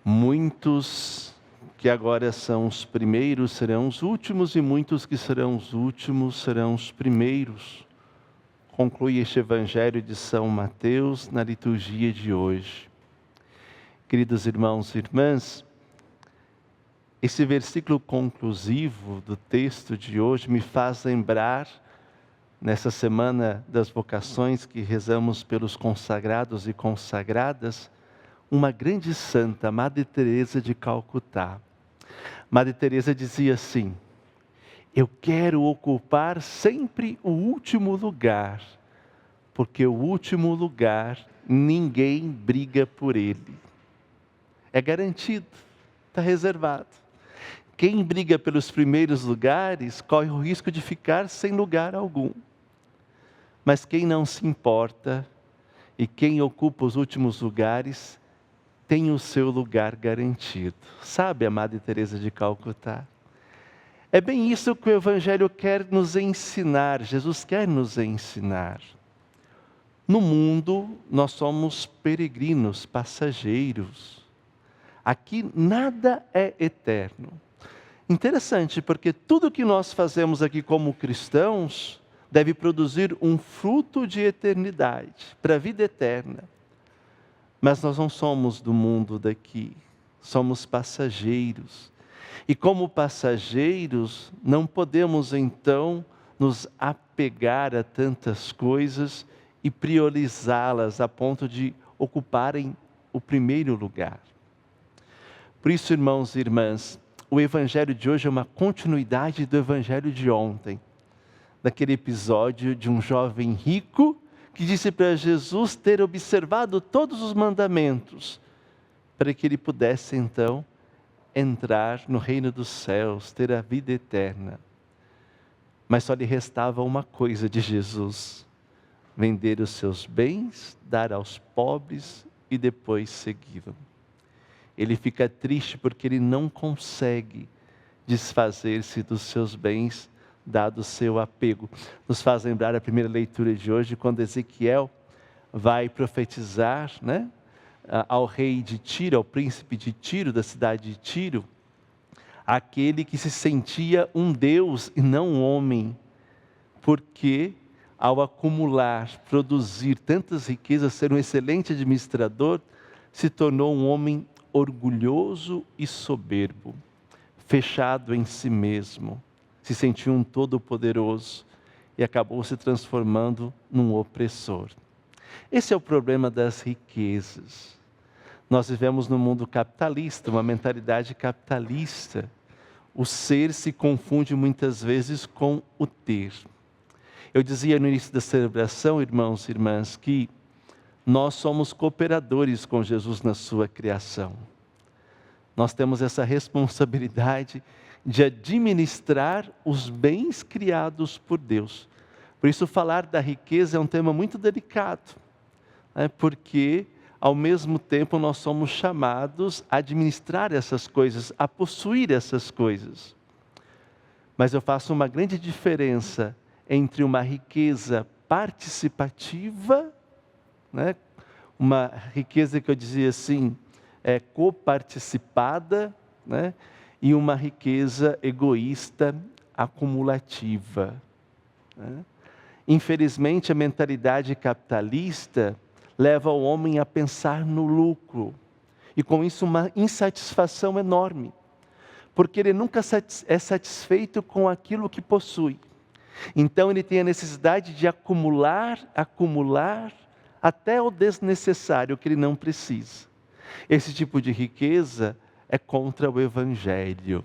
Muitos que agora são os primeiros serão os últimos, e muitos que serão os últimos serão os primeiros. Conclui este Evangelho de São Mateus na liturgia de hoje. Queridos irmãos e irmãs, esse versículo conclusivo do texto de hoje me faz lembrar, nessa semana das vocações que rezamos pelos consagrados e consagradas, uma grande santa, Madre Teresa de Calcutá. Madre Teresa dizia assim: eu quero ocupar sempre o último lugar, porque o último lugar ninguém briga por ele. É garantido, está reservado. Quem briga pelos primeiros lugares corre o risco de ficar sem lugar algum. Mas quem não se importa e quem ocupa os últimos lugares tem o seu lugar garantido. Sabe a Madre Teresa de Calcutá? É bem isso que o Evangelho quer nos ensinar, Jesus quer nos ensinar. No mundo, nós somos peregrinos, passageiros. Aqui nada é eterno. Interessante, porque tudo que nós fazemos aqui como cristãos deve produzir um fruto de eternidade, para a vida eterna. Mas nós não somos do mundo daqui, somos passageiros. E como passageiros, não podemos então nos apegar a tantas coisas e priorizá-las a ponto de ocuparem o primeiro lugar. Por isso, irmãos e irmãs, o Evangelho de hoje é uma continuidade do Evangelho de ontem, daquele episódio de um jovem rico que disse para Jesus ter observado todos os mandamentos, para que ele pudesse então entrar no reino dos céus, ter a vida eterna. Mas só lhe restava uma coisa de Jesus: vender os seus bens, dar aos pobres e depois segui-lo. Ele fica triste porque ele não consegue desfazer-se dos seus bens, dado o seu apego. Nos faz lembrar a primeira leitura de hoje, quando Ezequiel vai profetizar, ao rei de Tiro, ao príncipe de Tiro, da cidade de Tiro, aquele que se sentia um Deus e não um homem, porque ao acumular, produzir tantas riquezas, ser um excelente administrador, se tornou um homem orgulhoso e soberbo, fechado em si mesmo, se sentiu um todo-poderoso e acabou se transformando num opressor. Esse é o problema das riquezas. Nós vivemos num mundo capitalista, uma mentalidade capitalista. O ser se confunde muitas vezes com o ter. Eu dizia no início da celebração, irmãos e irmãs, que nós somos cooperadores com Jesus na sua criação. Nós temos essa responsabilidade de administrar os bens criados por Deus. Por isso, falar da riqueza é um tema muito delicado, porque, ao mesmo tempo, nós somos chamados a administrar essas coisas, a possuir essas coisas. Mas eu faço uma grande diferença entre uma riqueza participativa, uma riqueza que eu dizia assim, coparticipada, e uma riqueza egoísta, acumulativa. Infelizmente, a mentalidade capitalista leva o homem a pensar no lucro, e com isso uma insatisfação enorme, porque ele nunca é satisfeito com aquilo que possui. Então ele tem a necessidade de acumular, até o desnecessário que ele não precisa. Esse tipo de riqueza é contra o Evangelho.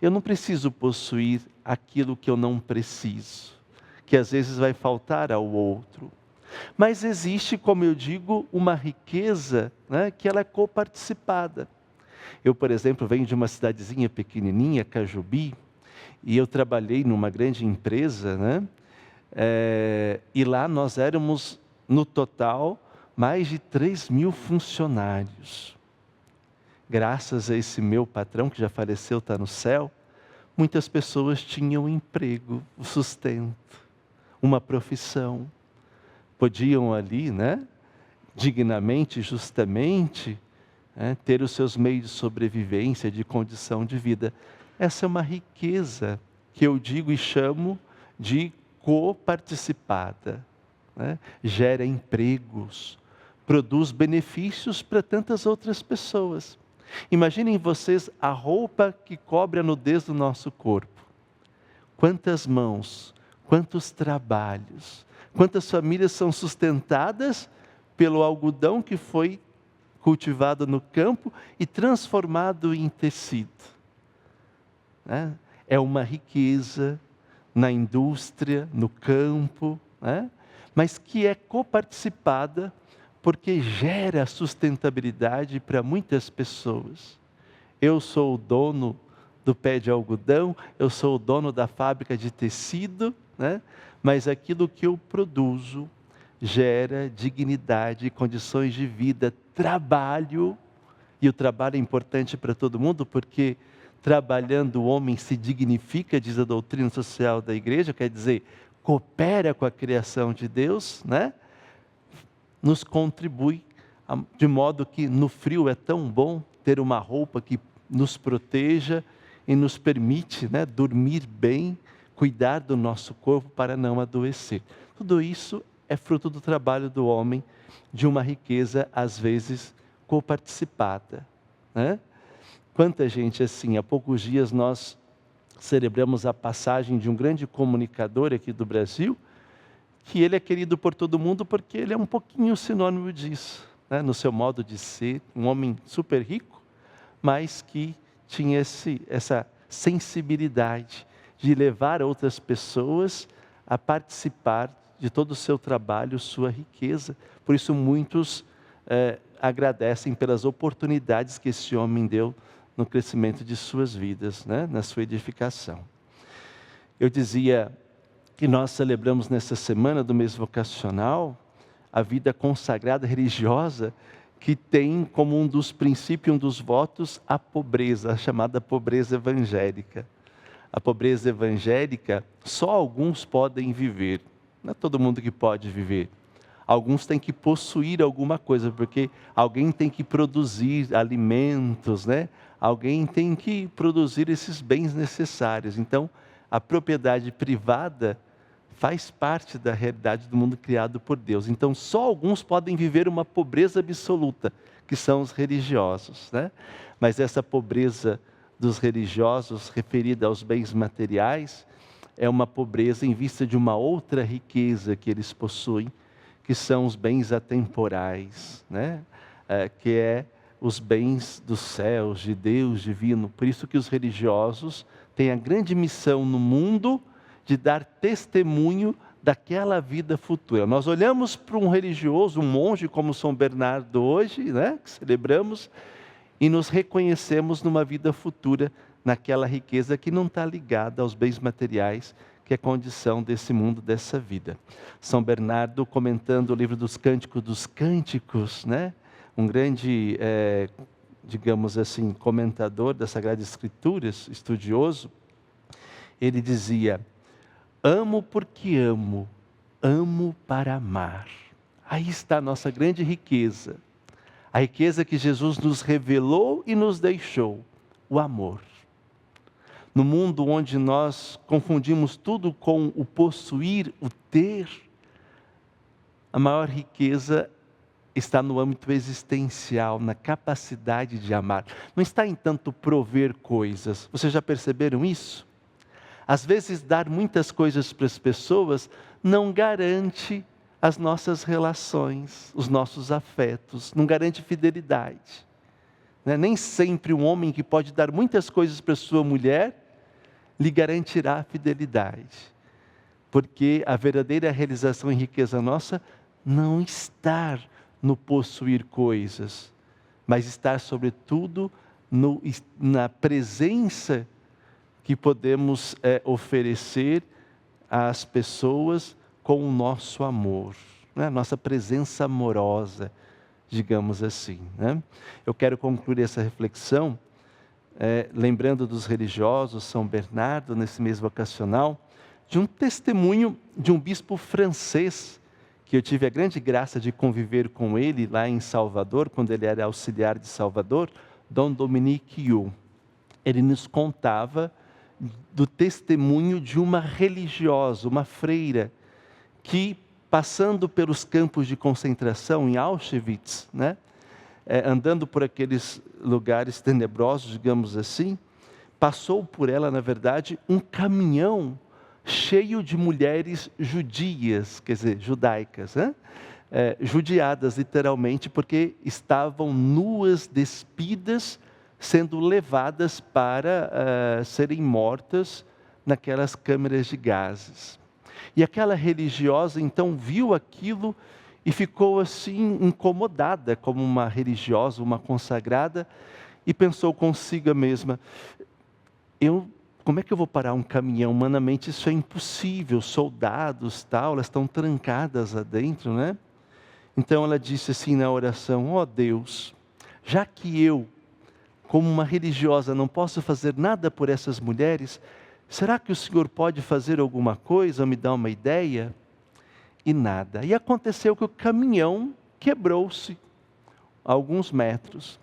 Eu não preciso possuir aquilo que eu não preciso, que às vezes vai faltar ao outro. Mas existe, como eu digo, uma riqueza, que ela é coparticipada. Eu, por exemplo, venho de uma cidadezinha pequenininha, Cajubi, e eu trabalhei numa grande empresa, e lá nós éramos, no total, mais de 3.000 funcionários. Graças a esse meu patrão, que já faleceu, está no céu, muitas pessoas tinham emprego, o sustento, uma profissão. Podiam ali, dignamente, justamente, ter os seus meios de sobrevivência, de condição de vida. Essa é uma riqueza que eu digo e chamo de coparticipada. Gera empregos, produz benefícios para tantas outras pessoas. Imaginem vocês a roupa que cobre a nudez do nosso corpo. Quantas mãos, quantos trabalhos, quantas famílias são sustentadas pelo algodão que foi cultivado no campo e transformado em tecido. É uma riqueza na indústria, no campo, mas que é coparticipada porque gera sustentabilidade para muitas pessoas. Eu sou o dono do pé de algodão, eu sou o dono da fábrica de tecido, mas aquilo que eu produzo gera dignidade, condições de vida, trabalho, e o trabalho é importante para todo mundo, porque trabalhando o homem se dignifica, diz a doutrina social da igreja, quer dizer, coopera com a criação de Deus, nos contribui, de modo que no frio é tão bom ter uma roupa que nos proteja e nos permite dormir bem, cuidar do nosso corpo para não adoecer. Tudo isso é fruto do trabalho do homem, de uma riqueza às vezes coparticipada. Quanta gente assim, há poucos dias nós celebramos a passagem de um grande comunicador aqui do Brasil, que ele é querido por todo mundo porque ele é um pouquinho sinônimo disso, no seu modo de ser, um homem super rico, mas que tinha essa sensibilidade de levar outras pessoas a participar de todo o seu trabalho, sua riqueza. Por isso muitos agradecem pelas oportunidades que esse homem deu no crescimento de suas vidas, na sua edificação. Eu dizia que nós celebramos nessa semana do mês vocacional a vida consagrada religiosa, que tem como um dos princípios, um dos votos, a pobreza, a chamada pobreza evangélica. A pobreza evangélica, só alguns podem viver, não é todo mundo que pode viver. Alguns têm que possuir alguma coisa, porque alguém tem que produzir alimentos, Alguém tem que produzir esses bens necessários. Então, a propriedade privada faz parte da realidade do mundo criado por Deus. Então, só alguns podem viver uma pobreza absoluta, que são os religiosos. Mas essa pobreza dos religiosos, referida aos bens materiais, é uma pobreza em vista de uma outra riqueza que eles possuem, que são os bens atemporais, que é os bens dos céus, de Deus divino. Por isso que os religiosos têm a grande missão no mundo de dar testemunho daquela vida futura. Nós olhamos para um religioso, um monge como São Bernardo hoje, que celebramos, e nos reconhecemos numa vida futura, naquela riqueza que não está ligada aos bens materiais, que é a condição desse mundo, dessa vida. São Bernardo, comentando o livro dos Cânticos, um grande, digamos assim, comentador das Sagradas Escrituras, estudioso, ele dizia: amo porque amo, amo para amar. Aí está a nossa grande riqueza, a riqueza que Jesus nos revelou e nos deixou, o amor. No mundo onde nós confundimos tudo com o possuir, o ter, a maior riqueza está no âmbito existencial, na capacidade de amar. Não está em tanto prover coisas. Vocês já perceberam isso? Às vezes dar muitas coisas para as pessoas não garante as nossas relações, os nossos afetos, não garante fidelidade. Nem sempre um homem que pode dar muitas coisas para sua mulher lhe garantirá a fidelidade. Porque a verdadeira realização e riqueza nossa não está no possuir coisas, mas estar sobretudo na presença que podemos oferecer às pessoas com o nosso amor, nossa presença amorosa, digamos assim. Eu quero concluir essa reflexão lembrando dos religiosos, São Bernardo, nesse mês vocacional, de um testemunho de um bispo francês, que que eu tive a grande graça de conviver com ele lá em Salvador, quando ele era auxiliar de Salvador, Dom Dominique Yu. Ele nos contava do testemunho de uma religiosa, uma freira, que passando pelos campos de concentração em Auschwitz, né, andando por aqueles lugares tenebrosos, digamos assim, passou por ela, na verdade, um caminhão cheio de mulheres judias, quer dizer, judaicas, né? Judiadas literalmente, porque estavam nuas, despidas, sendo levadas para serem mortas naquelas câmeras de gases. E aquela religiosa então viu aquilo e ficou assim incomodada, como uma religiosa, uma consagrada, e pensou consigo mesma: como é que eu vou parar um caminhão? Humanamente isso é impossível, soldados, tal, elas estão trancadas lá dentro, né? Então ela disse assim na oração: ó Deus, já que eu, como uma religiosa, não posso fazer nada por essas mulheres, será que o Senhor pode fazer alguma coisa, me dar uma ideia? E nada. E aconteceu que o caminhão quebrou-se a alguns metros.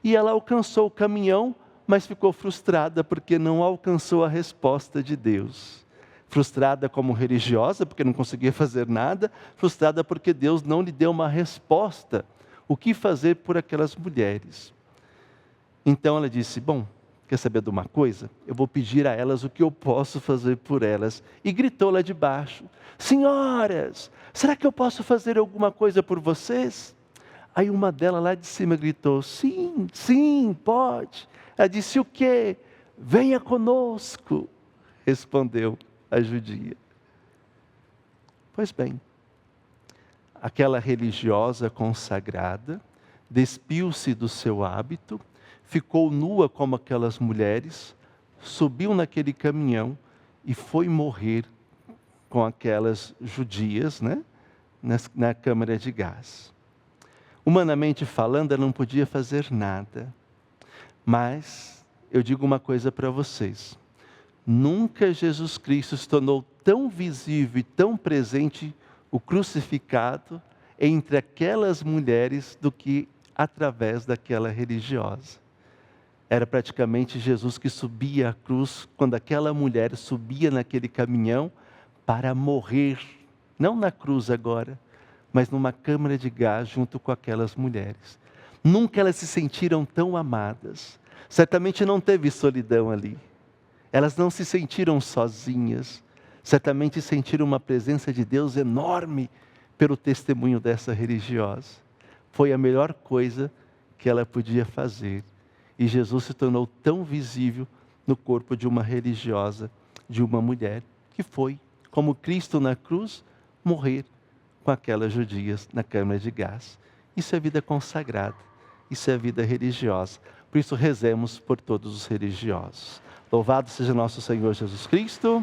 E ela alcançou o caminhão, mas ficou frustrada porque não alcançou a resposta de Deus. Frustrada como religiosa, porque não conseguia fazer nada, frustrada porque Deus não lhe deu uma resposta. O que fazer por aquelas mulheres? Então ela disse: bom, quer saber de uma coisa? Eu vou pedir a elas o que eu posso fazer por elas. E gritou lá de baixo: senhoras, será que eu posso fazer alguma coisa por vocês? Aí uma delas lá de cima gritou: sim, sim, pode. Ela disse: o quê? Venha conosco, respondeu a judia. Pois bem, aquela religiosa consagrada despiu-se do seu hábito, ficou nua como aquelas mulheres, subiu naquele caminhão e foi morrer com aquelas judias, né, na câmara de gás. Humanamente falando, ela não podia fazer nada. Mas eu digo uma coisa para vocês: nunca Jesus Cristo se tornou tão visível e tão presente, o crucificado, entre aquelas mulheres do que através daquela religiosa. Era praticamente Jesus que subia a cruz, quando aquela mulher subia naquele caminhão para morrer, não na cruz agora, mas numa câmara de gás junto com aquelas mulheres. Nunca elas se sentiram tão amadas. Certamente não teve solidão ali. Elas não se sentiram sozinhas. Certamente sentiram uma presença de Deus enorme pelo testemunho dessa religiosa. Foi a melhor coisa que ela podia fazer. E Jesus se tornou tão visível no corpo de uma religiosa, de uma mulher, que foi, como Cristo na cruz, morrer com aquelas judias na câmara de gás. Isso é vida consagrada, isso é vida religiosa. Por isso rezemos por todos os religiosos. Louvado seja nosso Senhor Jesus Cristo.